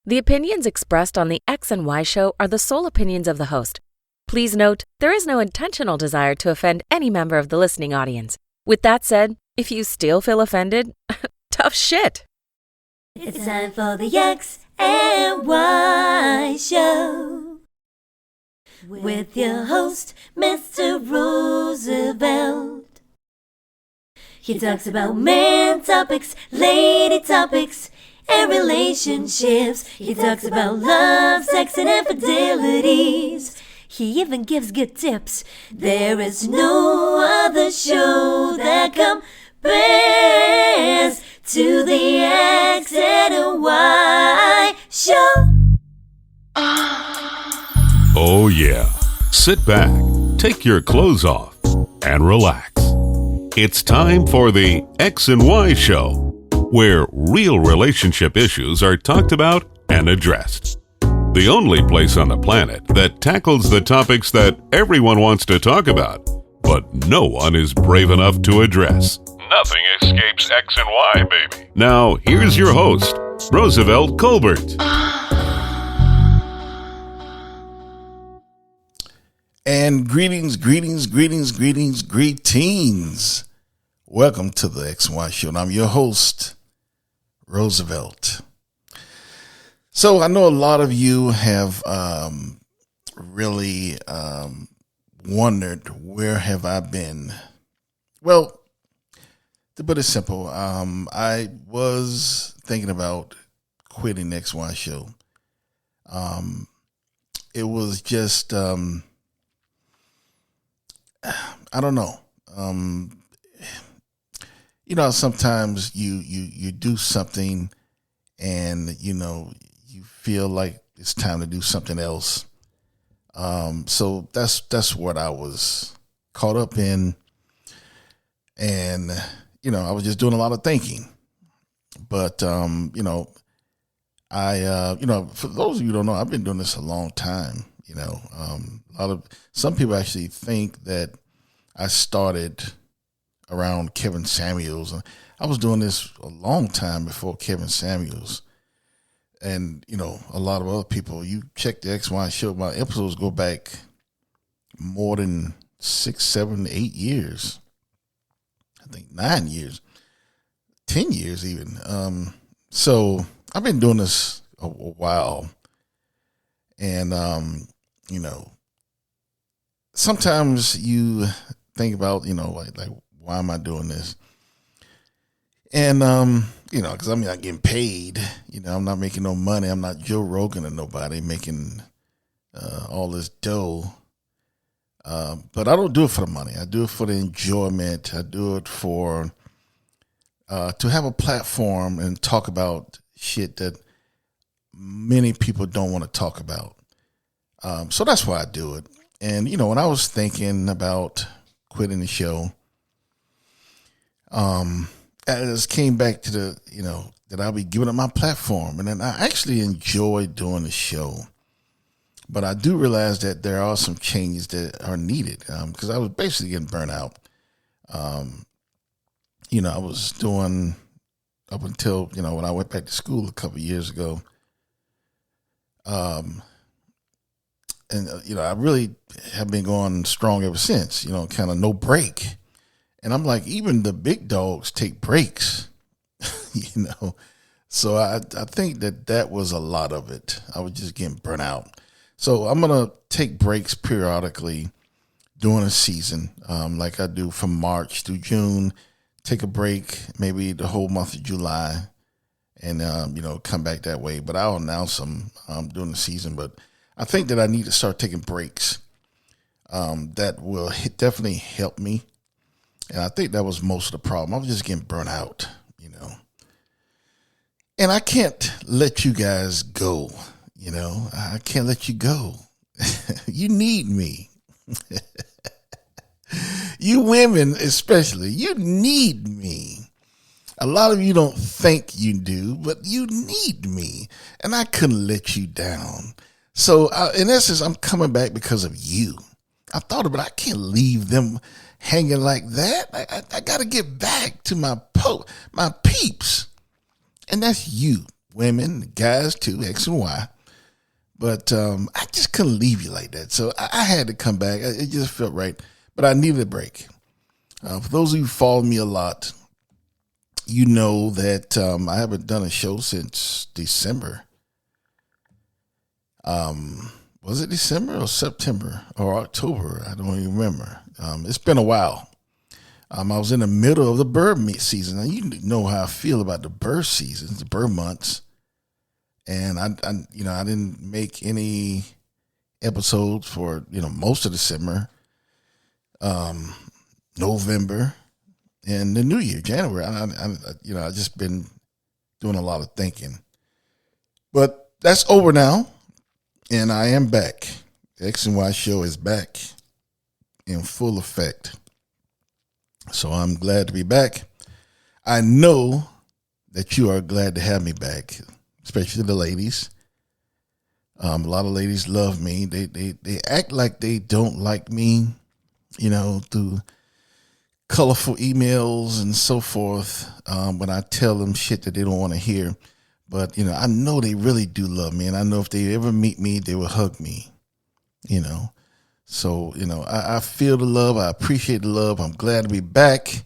The opinions expressed on the X and Y show are the sole opinions of the host. Please note, there is no intentional desire to offend any member of the listening audience. With that said, if you still feel offended, tough shit. It's time for the X and Y show with your host, Mr. Roosevelt. He talks about man topics, lady topics, and relationships. He talks about love, sex, and infidelities. He even gives good tips. There is no other show that compares to the X and Y show. Oh yeah. Sit back, take your clothes off, and relax. It's time for the X and Y show, where real relationship issues are talked about and addressed. The only place on the planet that tackles the topics that everyone wants to talk about, but no one is brave enough to address. Nothing escapes X and Y, baby. Now, here's your host, Roosevelt Colbert. And greetings. Welcome to the X and Y Show. And I'm your host, Roosevelt. So I know a lot of you have really wondered, where have I been? Well, to put it simple, I was thinking about quitting the X and Y Show. It was just... I don't know. Sometimes you do something and, you feel like it's time to do something else. So that's what I was caught up in. And, I was just doing a lot of thinking. But, for those of you who don't know, I've been doing this a long time. Some people actually think that I started around Kevin Samuels. I was doing this a long time before Kevin Samuels. And, a lot of other people, you check the XY show, my episodes go back more than 6, 7, 8 years. I think 9 years, 10 years even. So I've been doing this a while. And, sometimes you think about, like, why am I doing this? And, because I'm not getting paid, I'm not making no money. I'm not Joe Rogan or nobody making all this dough. But I don't do it for the money. I do it for the enjoyment. I do it for, to have a platform and talk about shit that many people don't want to talk about. So that's why I do it. And, when I was thinking about quitting the show, I just came back to the, that I'll be giving up my platform. And then I actually enjoy doing the show. But I do realize that there are some changes that are needed because I was basically getting burnt out. I was doing up until, when I went back to school a couple of years ago. And, I really have been going strong ever since, kind of no break. And I'm like, even the big dogs take breaks, So I think that was a lot of it. I was just getting burnt out. So I'm going to take breaks periodically during a season, like I do from March through June, take a break, maybe the whole month of July, and, come back that way. But I'll announce them during the season. But I think that I need to start taking breaks. That will definitely help me. And I think that was most of the problem. I was just getting burnt out, And I can't let you guys go, I can't let you go. You need me. You women especially, you need me. A lot of you don't think you do, but you need me. And I couldn't let you down. So in essence, I'm coming back because of you. I thought about it. I can't leave them hanging like that. I got to get back to my peeps. And that's you. women, guys too, X and Y. But I just couldn't leave you like that. So I had to come back. It just felt right. But I needed a break. For those of you who follow me a lot, you know that I haven't done a show since December. Was it December or September or October? I don't even remember. It's been a while. I was in the middle of the bird season. Now, you know how I feel about the bird seasons, the bird months. And I didn't make any episodes for, most of December, November, and the New Year, January. I just been doing a lot of thinking. But that's over now, and I am back. The X and Y show is back in full effect. So I'm glad to be back. I know that you are glad to have me back, especially the ladies. A lot of ladies love me. They act like they don't like me, through colorful emails and so forth. When I tell them shit that they don't want to hear. But, I know they really do love me. And I know if they ever meet me, they will hug me, So, I feel the love. I appreciate the love. I'm glad to be back.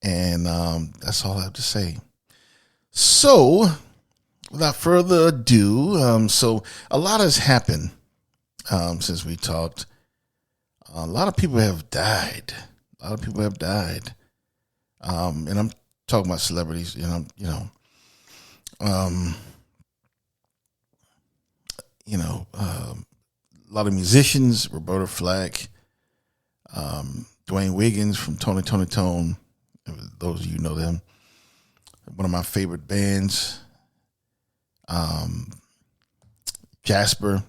And that's all I have to say. So, without further ado, so a lot has happened since we talked. A lot of people have died. And I'm talking about celebrities, a lot of musicians, Roberta Flack, Dwayne Wiggins from Tony Tone. Those of you know them. One of my favorite bands. Jasper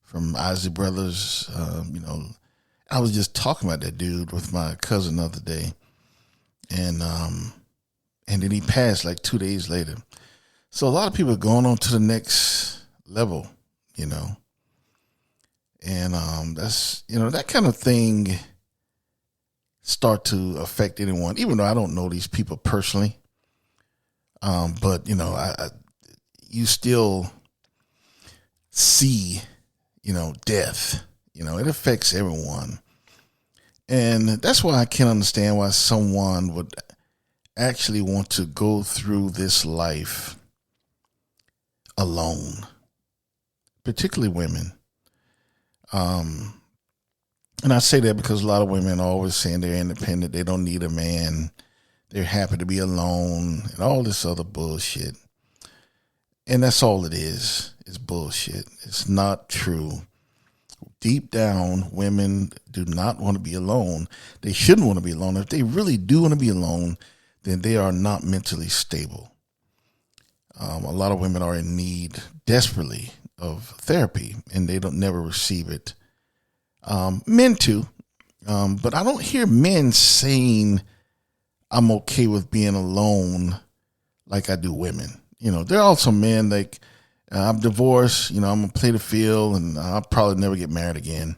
from Isley Brothers. I was just talking about that dude with my cousin the other day. And then he passed like 2 days later. So a lot of people are going on to the next level, And that's, that kind of thing start to affect anyone, even though I don't know these people personally. But, you still see, death, it affects everyone. And that's why I can't understand why someone would actually want to go through this life alone, particularly women. And I say that because a lot of women are always saying they're independent. They don't need a man. They're happy to be alone and all this other bullshit. And that's all it is. It's bullshit. It's not true. Deep down, women do not want to be alone. They shouldn't want to be alone. If they really do want to be alone, then they are not mentally stable. A lot of women are in need desperately of therapy, and they don't never receive it. Men too, but I don't hear men saying I'm okay with being alone like I do women. There are also men like I'm divorced. I'm gonna play the field, and I'll probably never get married again.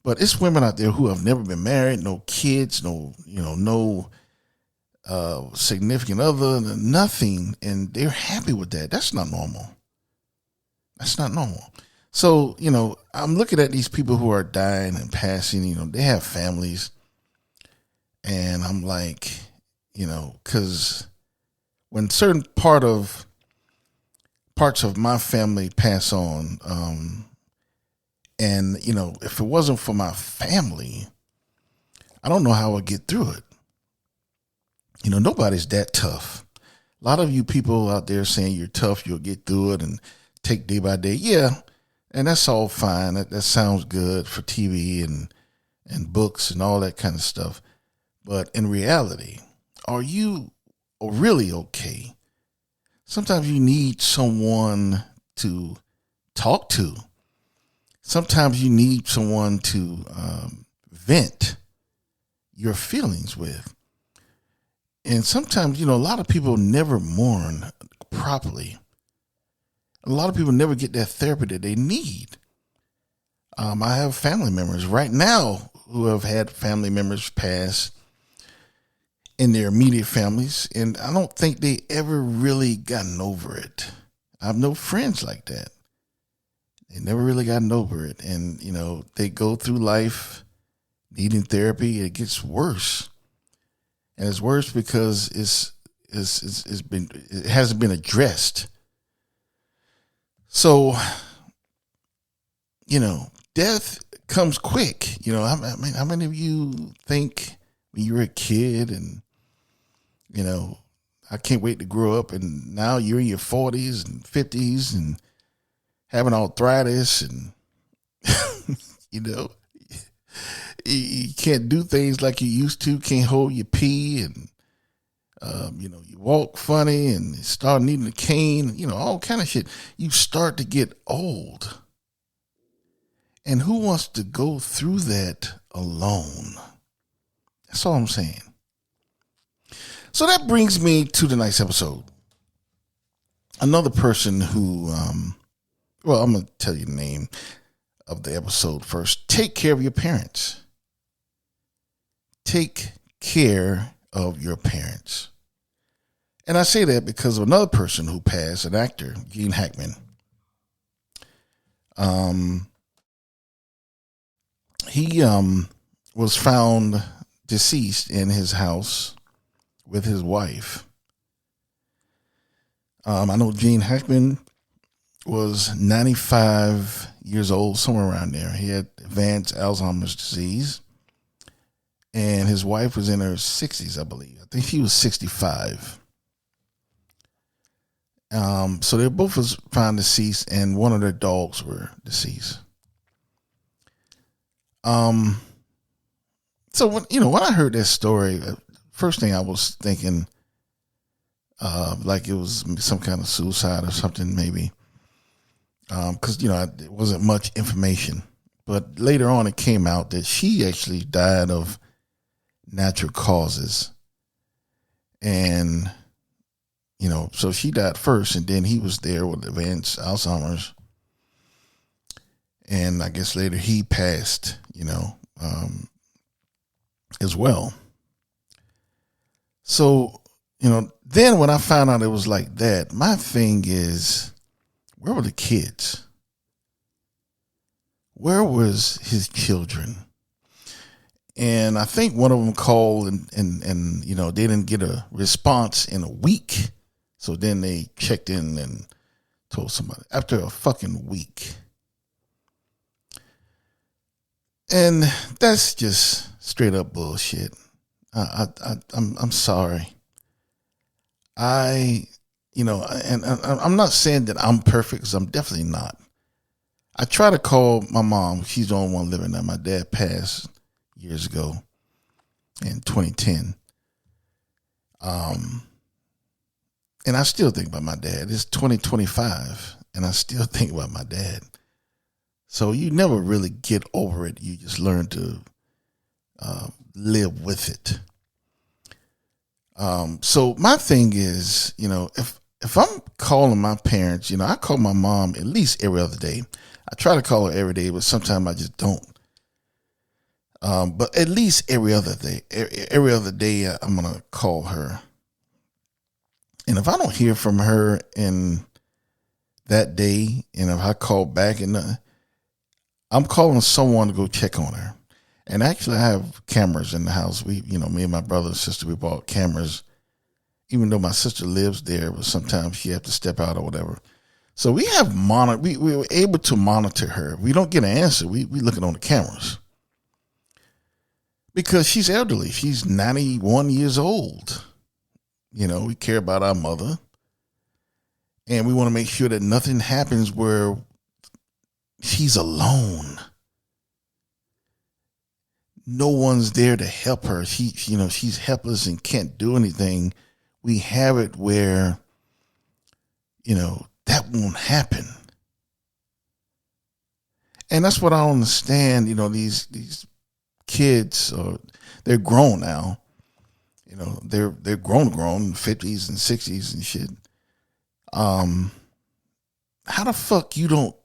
But it's women out there who have never been married, no kids, no significant other, nothing, and they're happy with that. That's not normal. That's not normal. So, I'm looking at these people who are dying and passing, they have families. And I'm like, because when certain parts of my family pass on, and, if it wasn't for my family, I don't know how I'd get through it. Nobody's that tough. A lot of you people out there saying you're tough, you'll get through it and take day by day. Yeah. And that's all fine. That sounds good for TV and books and all that kind of stuff. But in reality, are you really okay? Sometimes you need someone to talk to. Sometimes you need someone to vent your feelings with. And sometimes, a lot of people never mourn properly. A lot of people never get that therapy that they need. I have family members right now who have had family members pass. in their immediate families, and I don't think they ever really gotten over it. I have no friends like that. They never really gotten over it, and they go through life needing therapy. It gets worse, and it's worse because it hasn't been addressed. So, death comes quick. How many of you think when you were a kid and, I can't wait to grow up, and now you're in your 40s and 50s and having arthritis and, you can't do things like you used to, can't hold your pee, and, you walk funny and start needing a cane, all kind of shit. You start to get old. And who wants to go through that alone? That's all I'm saying. So that brings me to the next episode. Another person who, I'm going to tell you the name of the episode first. Take care of your parents. Take care of your parents. And I say that because of another person who passed, an actor, Gene Hackman. He was found deceased in his house with his wife. I know Gene Hackman was 95 years old, somewhere around there. He had advanced Alzheimer's disease. And his wife was in her 60s, I believe. I think she was 65. So they both was found deceased, and one of their dogs were deceased. So when I heard that story, first thing I was thinking, like it was some kind of suicide or something, maybe. Cause it wasn't much information, but later on it came out that she actually died of natural causes. And, so she died first, and then he was there with advanced Alzheimer's. And I guess later he passed, as well. So, then when I found out it was like that, my thing is, where were the kids? Where was his children? And I think one of them called and they didn't get a response in a week. So then they checked in and told somebody after a fucking week. And that's just straight up bullshit. I'm sorry. And I'm not saying that I'm perfect, because I'm definitely not. I try to call my mom. She's the only one living there. My dad passed years ago in 2010. And I still think about my dad. It's 2025, and I still think about my dad. So you never really get over it. You just learn to live with it. So my thing is, if I'm calling my parents, I call my mom at least every other day. I try to call her every day, but sometimes I just don't. But at least every other day, I'm going to call her. And if I don't hear from her in that day, and if I call back, I'm calling someone to go check on her. And actually, I have cameras in the house. Me and my brother and sister, we bought cameras, even though my sister lives there, but sometimes she have to step out or whatever. So we have we were able to monitor her. If we don't get an answer, we looking on the cameras. Because she's elderly. She's 91 years old. We care about our mother. And we want to make sure that nothing happens where she's alone. No one's there to help her. She's helpless and can't do anything. We have it where, that won't happen. And that's what I don't understand. These kids, they're grown now. They're grown, 50s and 60s and shit. How the fuck you don't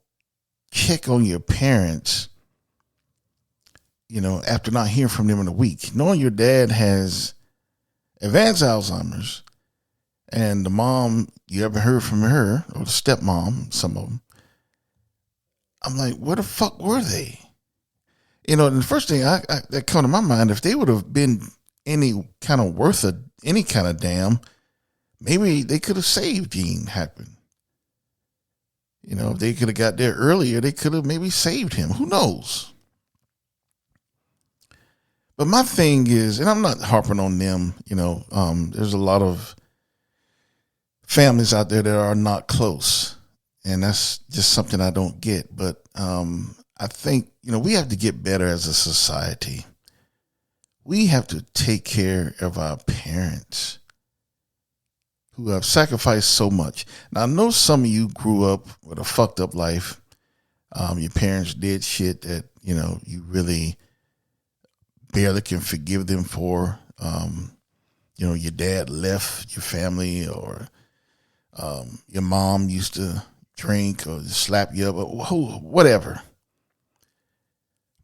check on your parents, after not hearing from them in a week, knowing your dad has advanced Alzheimer's, and the mom, you ever heard from her, or the stepmom, some of them. I'm like, where the fuck were they? And the first thing that come to my mind, if they would have been any kind of worth of any kind of damn, maybe they could have saved Gene Hackman. If they could have got there earlier, they could have maybe saved him. Who knows? But my thing is, and I'm not harping on them, there's a lot of families out there that are not close. And that's just something I don't get. But I think, we have to get better as a society. We have to take care of our parents who have sacrificed so much. Now, I know some of you grew up with a fucked up life. Your parents did shit that, you really barely can forgive them for. Your dad left your family, or your mom used to drink or slap you up, or whatever.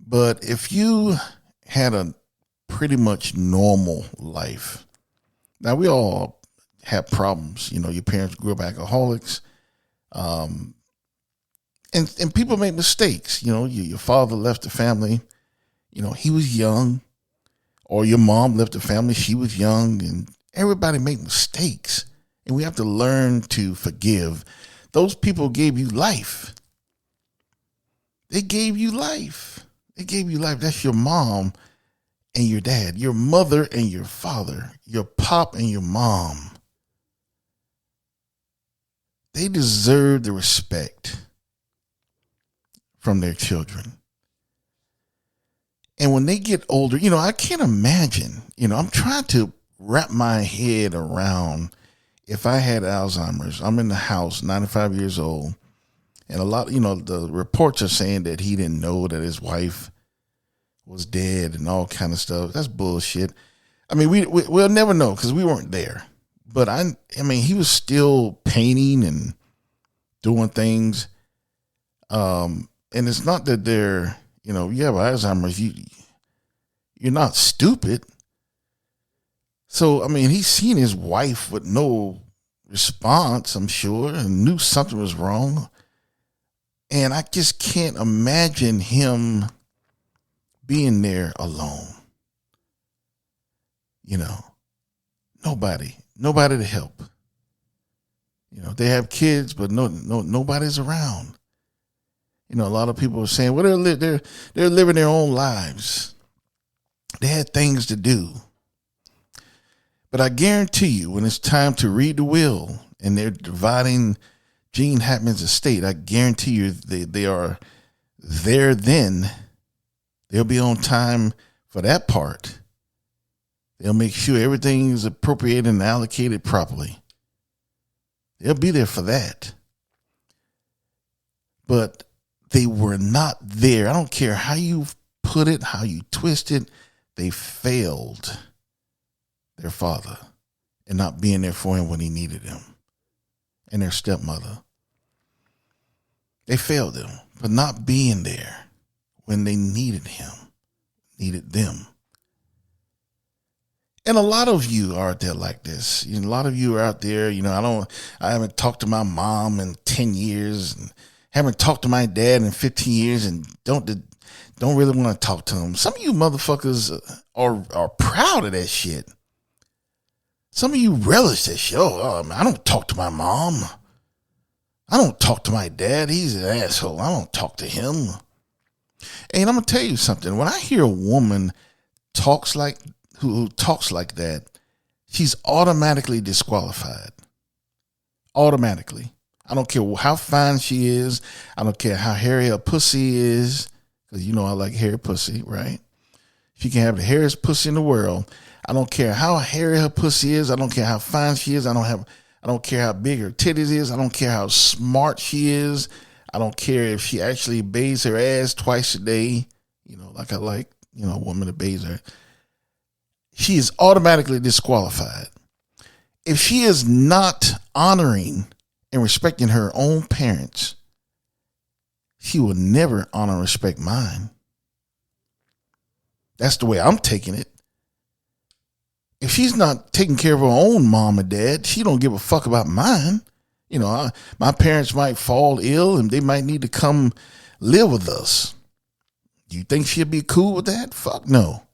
But if you had a pretty much normal life, now we all have problems. Your parents grew up alcoholics, and people make mistakes. Your father left the family, he was young, or your mom left the family, she was young, and everybody make mistakes, and we have to learn to forgive. Those people gave you life. They gave you life. They gave you life. That's your mom and your dad, your mother and your father, your pop and your mom. They deserve the respect from their children. And when they get older, I can't imagine, I'm trying to wrap my head around if I had Alzheimer's. I'm in the house, 95 years old. And a lot, the reports are saying that he didn't know that his wife was dead and all kind of stuff. That's bullshit. I mean, we'll never know because we weren't there. But I mean, he was still painting and doing things. And it's not that they're, you have Alzheimer's, you're not stupid. So, I mean, he's seen his wife with no response, I'm sure, and knew something was wrong. And I just can't imagine him being there alone. Nobody to help. They have kids, but nobody's around. A lot of people are saying, well, they're living their own lives. They had things to do. But I guarantee you, when it's time to read the will and they're dividing Gene Hackman's estate, I guarantee you they are there then. They'll be on time for that part. They'll make sure everything is appropriated and allocated properly. They'll be there for that. But they were not there. I don't care how you put it, how you twist it. They failed their father in not being there for him when he needed him, and their stepmother. They failed them for not being there when they needed him, needed them. And a lot of you are out there like this. A lot of you are out there, I haven't talked to my mom in 10 years and haven't talked to my dad in 15 years and don't really want to talk to him. Some of you motherfuckers are proud of that shit. Some of you relish that shit. I don't talk to my mom. I don't talk to my dad. He's an asshole. I don't talk to him. And I'm going to tell you something. When I hear a woman who talks like that, she's automatically disqualified. Automatically. I don't care how fine she is. I don't care how hairy her pussy is. Because I like hairy pussy, right? She can have the hairiest pussy in the world. I don't care how hairy her pussy is. I don't care how fine she is. I don't care how big her titties is. I don't care how smart she is. I don't care if she actually bathes her ass twice a day. Like I like, a woman that bathes her. She is automatically disqualified. If she is not honoring and respecting her own parents, she will never honor and respect mine. That's the way I'm taking it. if she's not taking care of her own mom and dad, she don't give a fuck about mine. My parents might fall ill and they might need to come live with us. Do you think she'd be cool with that? Fuck no.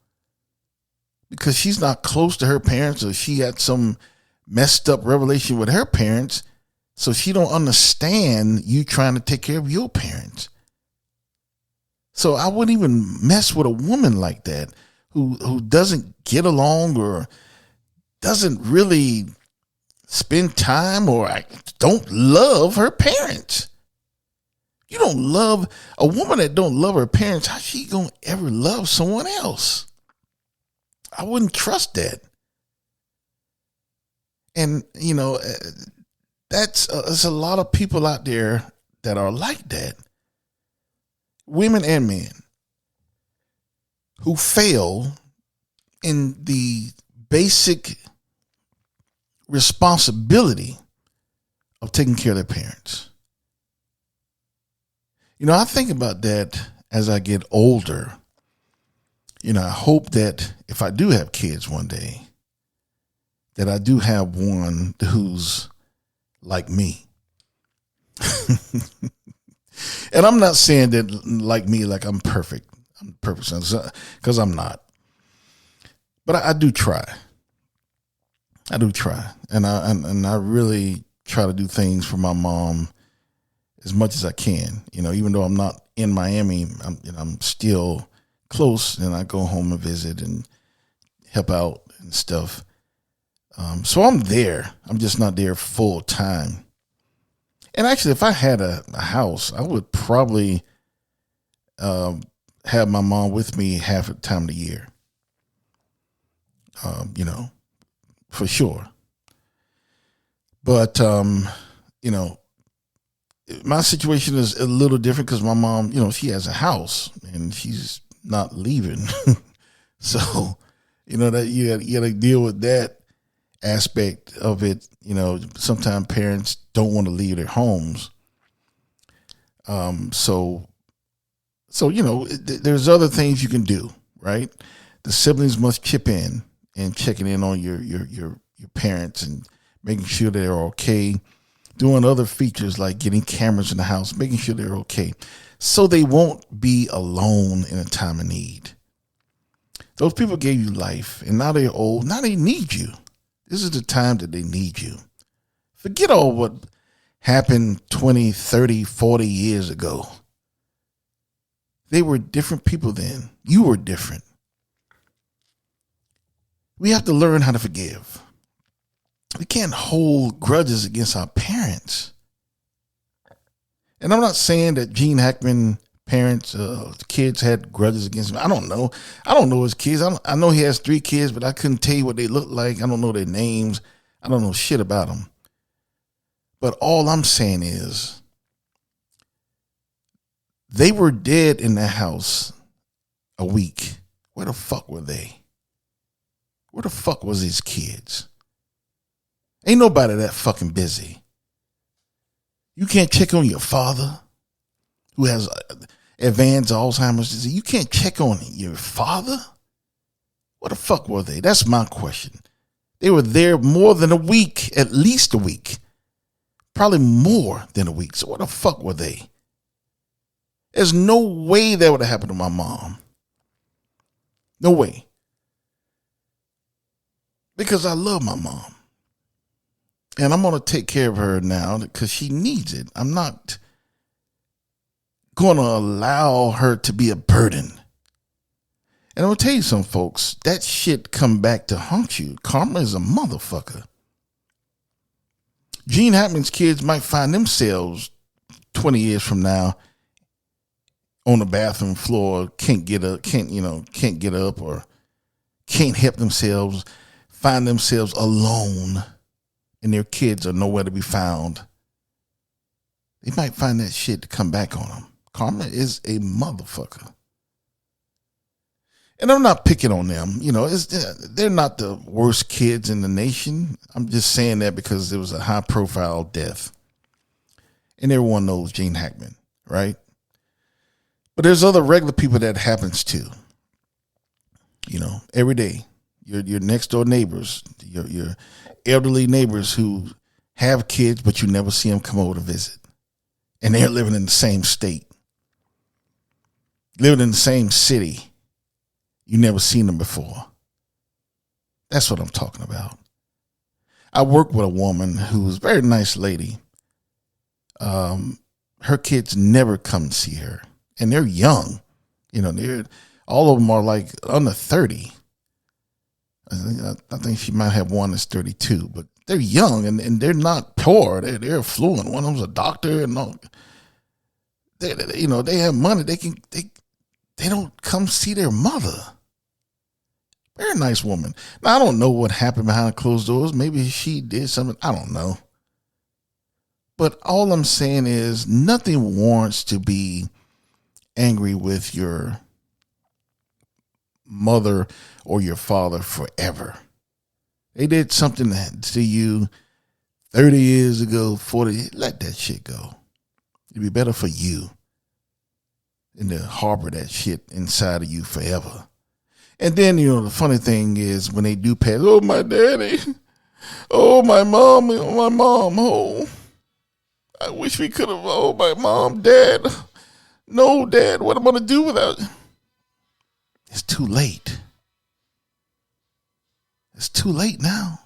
Because she's not close to her parents, or she had some messed up revelation with her parents, so she don't understand you trying to take care of your parents. So I wouldn't even mess with a woman like that who doesn't get along or doesn't really spend time or don't love her parents. You don't love a woman that don't love her parents. How she gonna ever love someone else? I wouldn't trust that. And there's a lot of people out there that are like that, women and men, who fail in the basic responsibility of taking care of their parents. I think about that as I get older. I hope that if I do have kids one day, that I do have one who's like me. And I'm not saying that like me, like I'm perfect. I'm perfect, because I'm not. But I do try. I do try. And I really try to do things for my mom as much as I can. Even though I'm not in Miami, I'm still close, and I go home and visit and help out and stuff. So I'm there. I'm just not there full time. And actually, if I had a house, I would probably have my mom with me half the time of the year. For sure. But, my situation is a little different because my mom, she has a house and she's not leaving. So, that you got to deal with that aspect of it. Sometimes parents don't want to leave their homes. So there's other things you can do, right? The siblings must chip in and checking in on your parents and making sure they're okay. Doing other features like getting cameras in the house, making sure they're okay, so they won't be alone in a time of need. Those people gave you life, and now they're old. Now they need you. This is the time that they need you. Forget all what happened 20, 30, 40 years ago. They were different people then. You were different. We have to learn how to forgive. We can't hold grudges against our parents. And I'm not saying that Gene Hackman parents, kids had grudges against him. I don't know. I don't know his kids. I know he has 3 kids, but I couldn't tell you what they look like. I don't know their names. I don't know shit about them. But all I'm saying is they were dead in that house a week. Where the fuck were they? Where the fuck was his kids? Ain't nobody that fucking busy. You can't check on your father who has advanced Alzheimer's disease. You can't check on your father? What the fuck were they? That's my question. They were there more than a week, at least a week. Probably more than a week. So what the fuck were they? There's no way that would have happened to my mom. No way. Because I love my mom. And I'm going to take care of her now because she needs it. I'm not going to allow her to be a burden. And I'm going to tell you something, folks. That shit come back to haunt you. Karma is a motherfucker. Gene Hackman's kids might find themselves 20 years from now on the bathroom floor, can't get up or can't help themselves, find themselves alone. And their kids are nowhere to be found. They might find that shit to come back on them. Karma is a motherfucker. And I'm not picking on them. They're not the worst kids in the nation. I'm just saying that because it was a high profile death. And everyone knows Gene Hackman, right? But there's other regular people that happens to. Every day. your next door neighbors, your elderly neighbors who have kids, but you never see them come over to visit. And they're living in the same state, living in the same city. You never seen them before. That's what I'm talking about. I work with a woman who's a very nice lady. Her kids never come see her, and they're young. They're all of them are like under 30. I think she might have one that's 32, but they're young and they're not poor. They're affluent. One of them's a doctor, and all. They have money. They don't come see their mother. Very nice woman. Now, I don't know what happened behind closed doors. Maybe she did something. I don't know. But all I'm saying is nothing warrants to be angry with your mother or your father forever. They did something to you 30 years ago, 40. Let that shit go. It'd be better for you than to harbor that shit inside of you forever. And then, the funny thing is when they do pass, oh, my daddy, oh, my mom, oh, I wish we could have, oh, my mom, dad, no, dad, what am I going to do without? It's too late. It's too late now.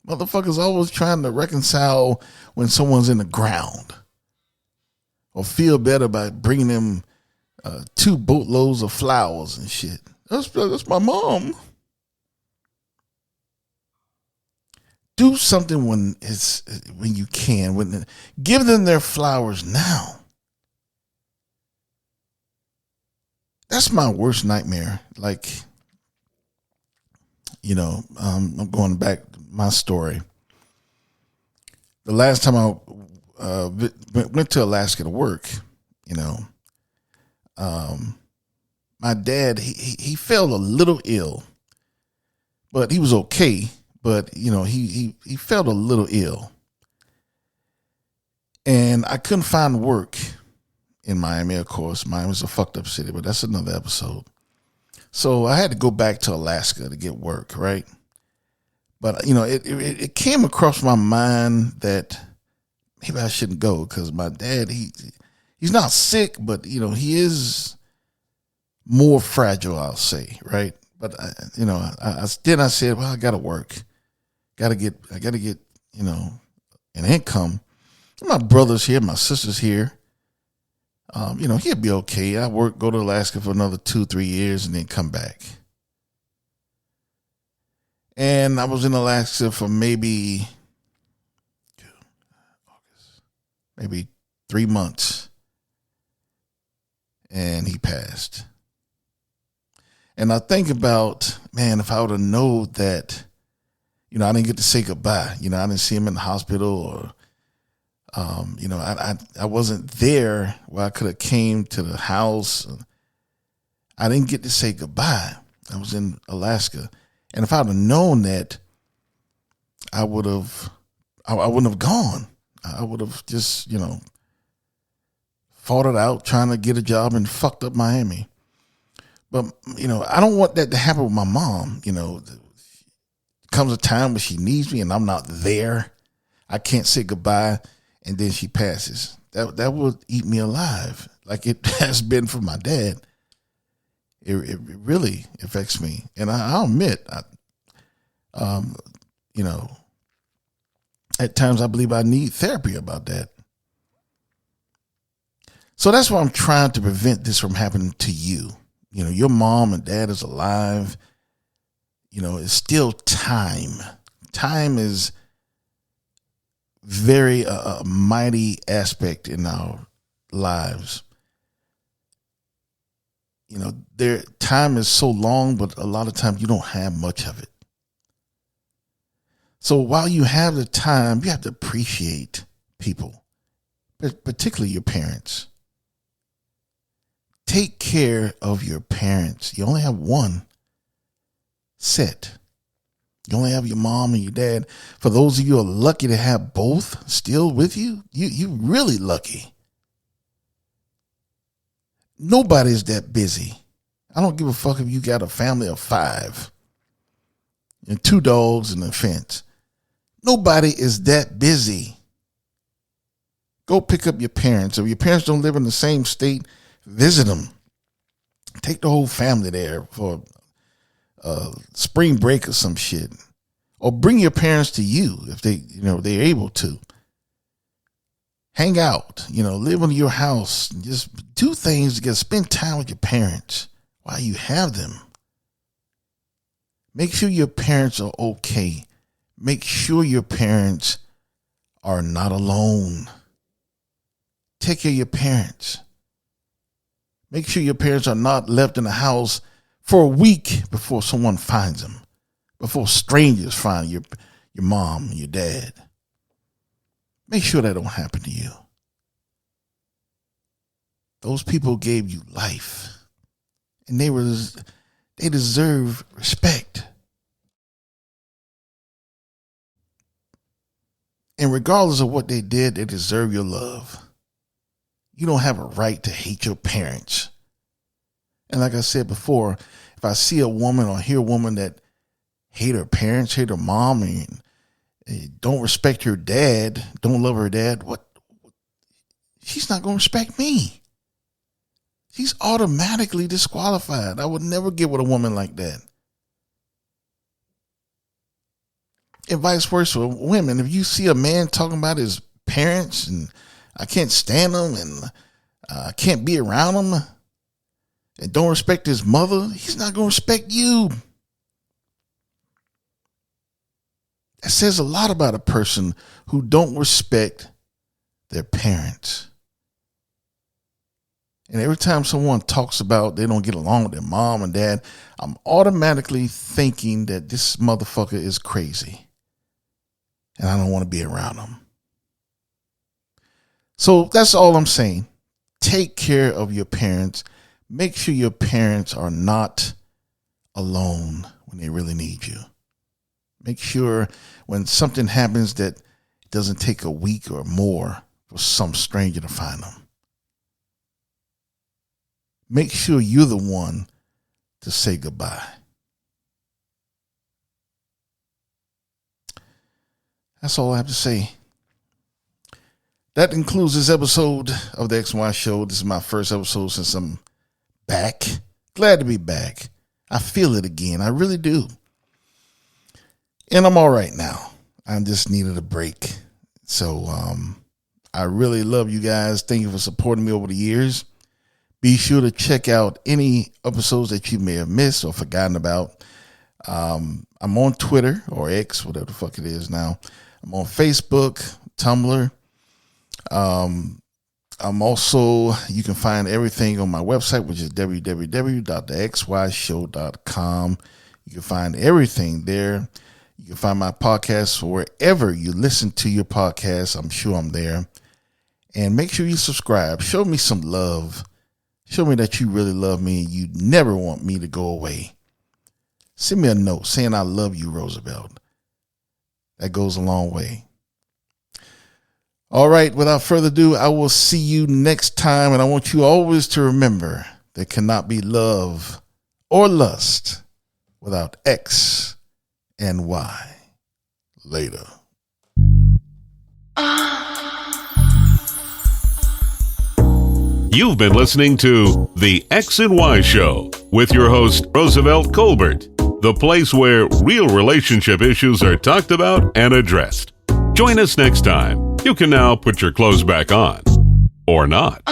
Motherfuckers always trying to reconcile when someone's in the ground or feel better by bringing them 2 boatloads of flowers and shit. That's my mom. Do something when you can. Give them their flowers now. That's my worst nightmare. Like, I'm going back to my story. The last time I went to Alaska to work, my dad, he felt a little ill, but he was okay. But, he felt a little ill. And I couldn't find work in Miami, of course. Miami's a fucked up city, but that's another episode. So I had to go back to Alaska to get work, right? But, it came across my mind that maybe I shouldn't go because my dad, he's not sick, but, he is more fragile, I'll say, right? But, I said, well, I got to work. I got to get, an income. My brother's here, my sister's here. He'll be okay. Go to Alaska for another 2-3 years and then come back. And I was in Alaska for maybe 3 months. And he passed. And I think about, man, if I would have known that, I didn't get to say goodbye. I didn't see him in the hospital or, I wasn't there where I could have came to the house. I didn't get to say goodbye. I was in Alaska. And if I would have known that, I wouldn't have gone. I would have just, fought it out trying to get a job and fucked up Miami. But, I don't want that to happen with my mom. Comes a time when she needs me and I'm not there. I can't say goodbye and then she passes. That would eat me alive like it has been for my dad. It really affects me. And I'll admit, at times I believe I need therapy about that. So that's why I'm trying to prevent this from happening to you. Your mom and dad is alive. It's still time. Time is very a mighty aspect in our lives. Their time is so long, but a lot of times you don't have much of it. So while you have the time, you have to appreciate people, particularly your parents. Take care of your parents. You only have one set. You only have your mom and your dad. For those of you who are lucky to have both still with you, you're really lucky. Nobody's that busy. I don't give a fuck if you got a family of 5. and 2 dogs and a fence. Nobody is that busy. Go pick up your parents. If your parents don't live in the same state, visit them. Take the whole family there for spring break or some shit. Or bring your parents to you if they're able to. Hang out, live in your house. Just do things to spend time with your parents while you have them. Make sure your parents are okay. Make sure your parents are not alone. Take care of your parents. Make sure your parents are not left in the house for a week before someone finds them, before strangers find your mom and your dad. Make sure that don't happen to you. Those people gave you life, and they deserve respect. And regardless of what they did, they deserve your love. You don't have a right to hate your parents. And like I said before, if I see a woman or hear a woman that hate her parents, hate her mom, and don't respect her dad, don't love her dad, she's not going to respect me. She's automatically disqualified. I would never get with a woman like that. And vice versa, women, if you see a man talking about his parents and I can't stand them and I can't be around them and don't respect his mother, he's not going to respect you. That says a lot about a person who don't respect their parents. And every time someone talks about they don't get along with their mom and dad, I'm automatically thinking that this motherfucker is crazy. And I don't want to be around them. So that's all I'm saying. Take care of your parents. Make sure your parents are not alone when they really need you. Make sure when something happens that it doesn't take a week or more for some stranger to find them. Make sure you're the one to say goodbye. That's all I have to say. That concludes this episode of the X and Y Show. This is my first episode since I'm back. Glad to be back. I feel it again. I really do. And I'm all right now. I just needed a break. So I really love you guys. Thank you for supporting me over the years. Be sure to check out any episodes that you may have missed or forgotten about. I'm on Twitter or X, whatever the fuck it is now. I'm on Facebook, Tumblr. I'm also, you can find everything on my website, which is www.thexyshow.com. You can find everything there. You can find my podcast wherever you listen to your podcast. I'm sure I'm there. And make sure you subscribe. Show me some love. Show me that you really love me and you never want me to go away. Send me a note saying I love you, Roosevelt. That goes a long way. All right, without further ado, I will see you next time. And I want you always to remember there cannot be love or lust without X and Y. Later. You've been listening to The X and Y Show with your host, Roosevelt Colbert, the place where real relationship issues are talked about and addressed. Join us next time. You can now put your clothes back on. Or not.